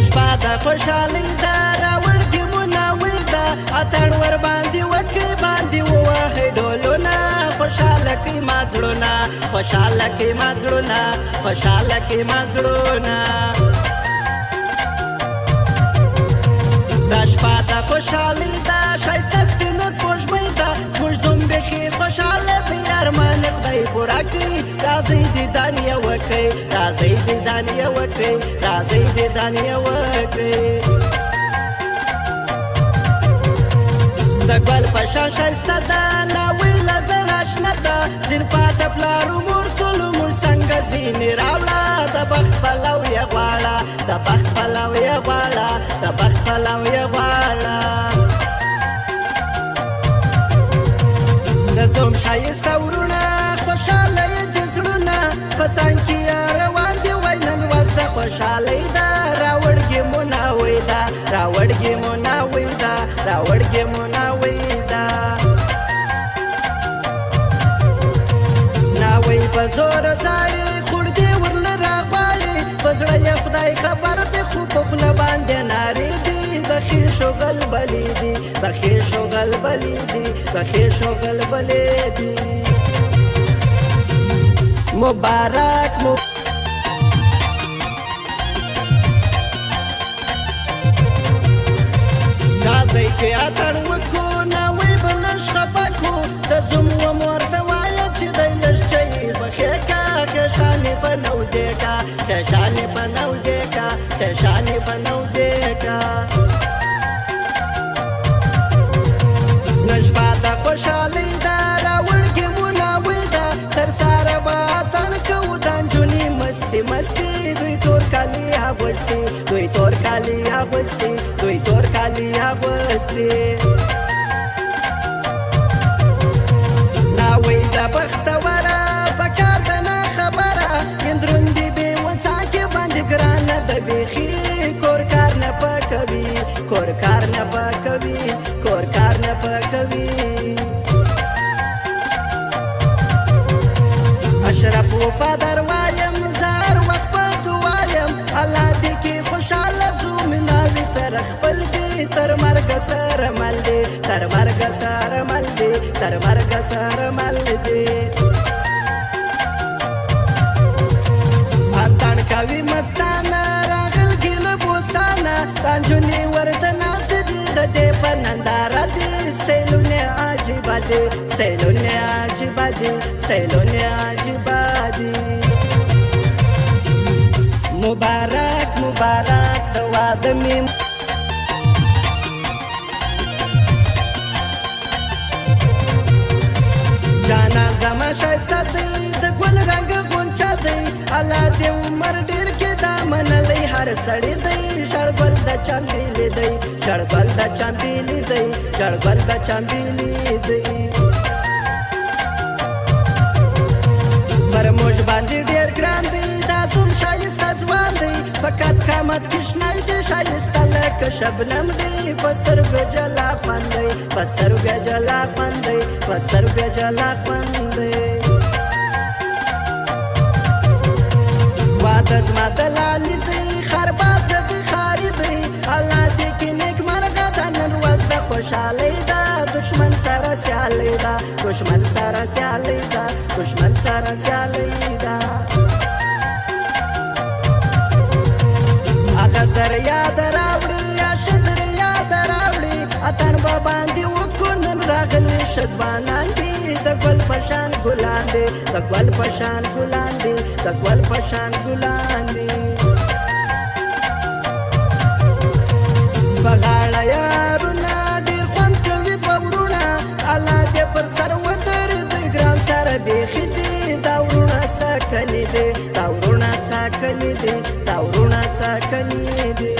شپه د خوشحالۍ ده راوړ ګیمونه وی ده اتڼ ور باندې وکړي باندې ووهئ ډولونه خوشحاله کړي ما زړونه خوشحاله کړي ما زړونه خوشحاله کړي ما زړونه دا شپه د خوشحالۍ ده ښایسته سپینه سپوږمۍ ده زموږ زوم بیخي خوشحاله دی ارمان خدای پوره کړي راځئ دیدن یې وکړئ راځئ دیدن یې وکړئ راځئ دیدن یې وکړئ د ګل په شان ښایسته ده ناوی له زړه شنه ده ځین پاته پلار و مور سولو موږ څنګه ځینې راوړه د بخت پلو یې غواړه د بخت پلو یې غواړه د بخت پلو یې غواړه د زوم ښایسته ورونه خوشحاله یې د زړونه په څنګ کې یې روان دي وای نن ورځ د خوشحالۍ ده راوړ ګیمونه وی ده راوړ ګیمونه وی ده راوړ ګیمونه وی ده ناوی په زوره زاړي خوړدې ورله راغواړي په زړه یې خدای خبر دی خو په خوله باندې نارې دي د خېشو غلبلې دي د خېشو غلبلې دي د خېشو غلبلې دي مبارک راځئ چې اتڼ وکړو ناوی به لږ خفه کړو د زوم وم ورته وایه چې دی لږ چای پخې که خیشانې په نودې که خیشانې په نودې که خیشانې په نودې که نن شپه د خوشحالۍ ده راوړ ګیمونه وی ده تر ساره به اتڼ کوو د نجونې مستې مستې دوی تور کالي اغوستې دوی تور کالي اغوستې دوی تور کالي اغوستې ناوی د بختوره په کار ده نه خبره هندروندې بې وساکې باندې ګرانه ده بیخي کور کار نه په کوي کور کار نه په کوي کور کار نه په کوي اشرف وفادار وایم زار وخت په دوایم الله دې کې خوشحاله زو مناوي سره خپل دي تر مرګ سره مل دي تر مرګ سره مل دي تر مرګ سره مل دي اتڼ کوي مستانه راغل ګیله بوستانه دا نجونې ورته ناستې دي د دې په ننداره دي سټایلونه عجیبه دي سټایلونه عجیبه دي سټایلونه عجیبه دي مبارک مبارک د واده مې جانان زما ښایسته دی د ګل رنګ غونچه دی الله دې عمر ډېر کې دا منلی هر سړی دی شړګل د چمبیلی دی شړګل د چمبیلی دی شړګل د چمبیلی دی پر موږ باندې ډېر ګران دی دا زوم ښایسته ځوان دی په قد قامت کې شنی دی ښایسته لکه شبنم دی په سترګو جلا خوند دی په سترګو جلا خوند دی په سترګو جلا خوند دی واده زما د لالي دی خربازه دی خاري دی الله دې کې نیک مرغه ده نن ورځ د خوشحالۍ ده دشمن سره سیالۍ ده دشمن سره سیالۍ ده دشمن سره سیالۍ ده هغه در یاد راوړي یا ښه در یاد راوړي اتڼ به باندې وکړو نن راغلي ښه ځوانان دي د ګل په شان ګلان دي د ګل په شان ګلان دي د ګل په شان ګلان دي په غاړه یارونه ډېر خوند کوي دوه ورونه الله دې پر سر ودرېږي ګران سره بیخي دي دا ورونه ساکنې دي دا ورونه ساکنې دي دا ورونه ساکنې دي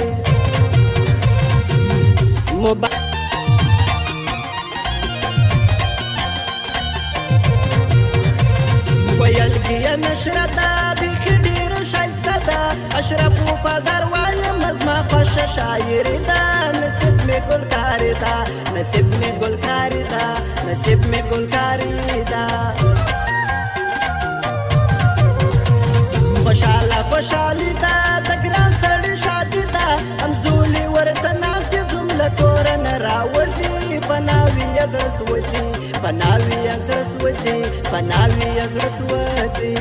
ویلګیه نشره ده بیخي ډېره ښایسته ده اشرف وفادار وایم زما خوښه شاعري ده نصیب مې ګلکاري ده نصیب مې ګلکاري ده نصیب مې ګلکاري ده خوشحاله خوشحالي ده د ګران سړي شادي ده پناوي زړه سوځي پناوي زړه سوځي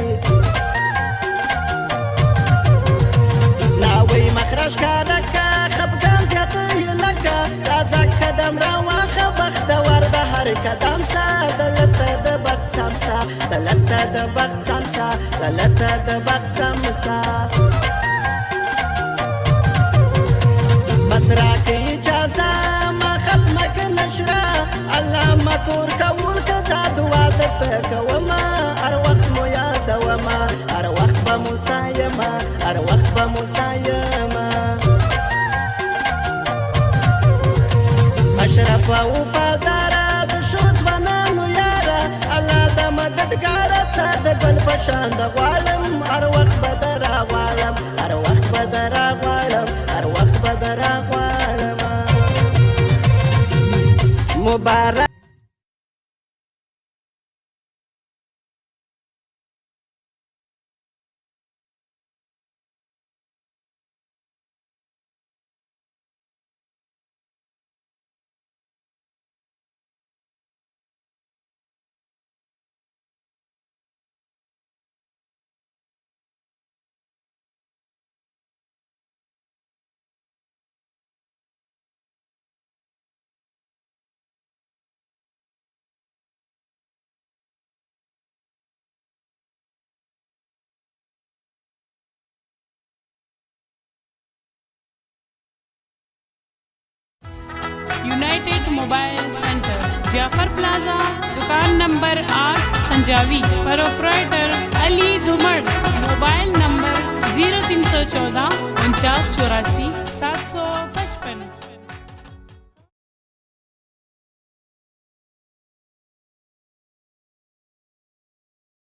ناوي مخرج کارکا خفګان زیاته لکه راځه قدم راواخه بختور د هر قدم سا دلته د بخت سمسا دلته د بخت سمسا دلته د بخت سمسا مسرا کې اجازه ما ختمه ک نشرا الله ما کور کول ک دا دعا درته کوما هر وخت مو یادوما هر وخت به مستایما هر وخت به مستایما اشرف او پدارا د شوت ونانو یارا الله د مددګار ساده ګل پشان د غوالم هر وخت بدرا غوالم هر وخت بدرا غوالم هر وخت بدرا غوالم مبارک United mobile centre Jafar प्लाजा दुकान नंबर 8 संजावी प्रोप्राइटर अली धुमड़ mobile number 0314 4984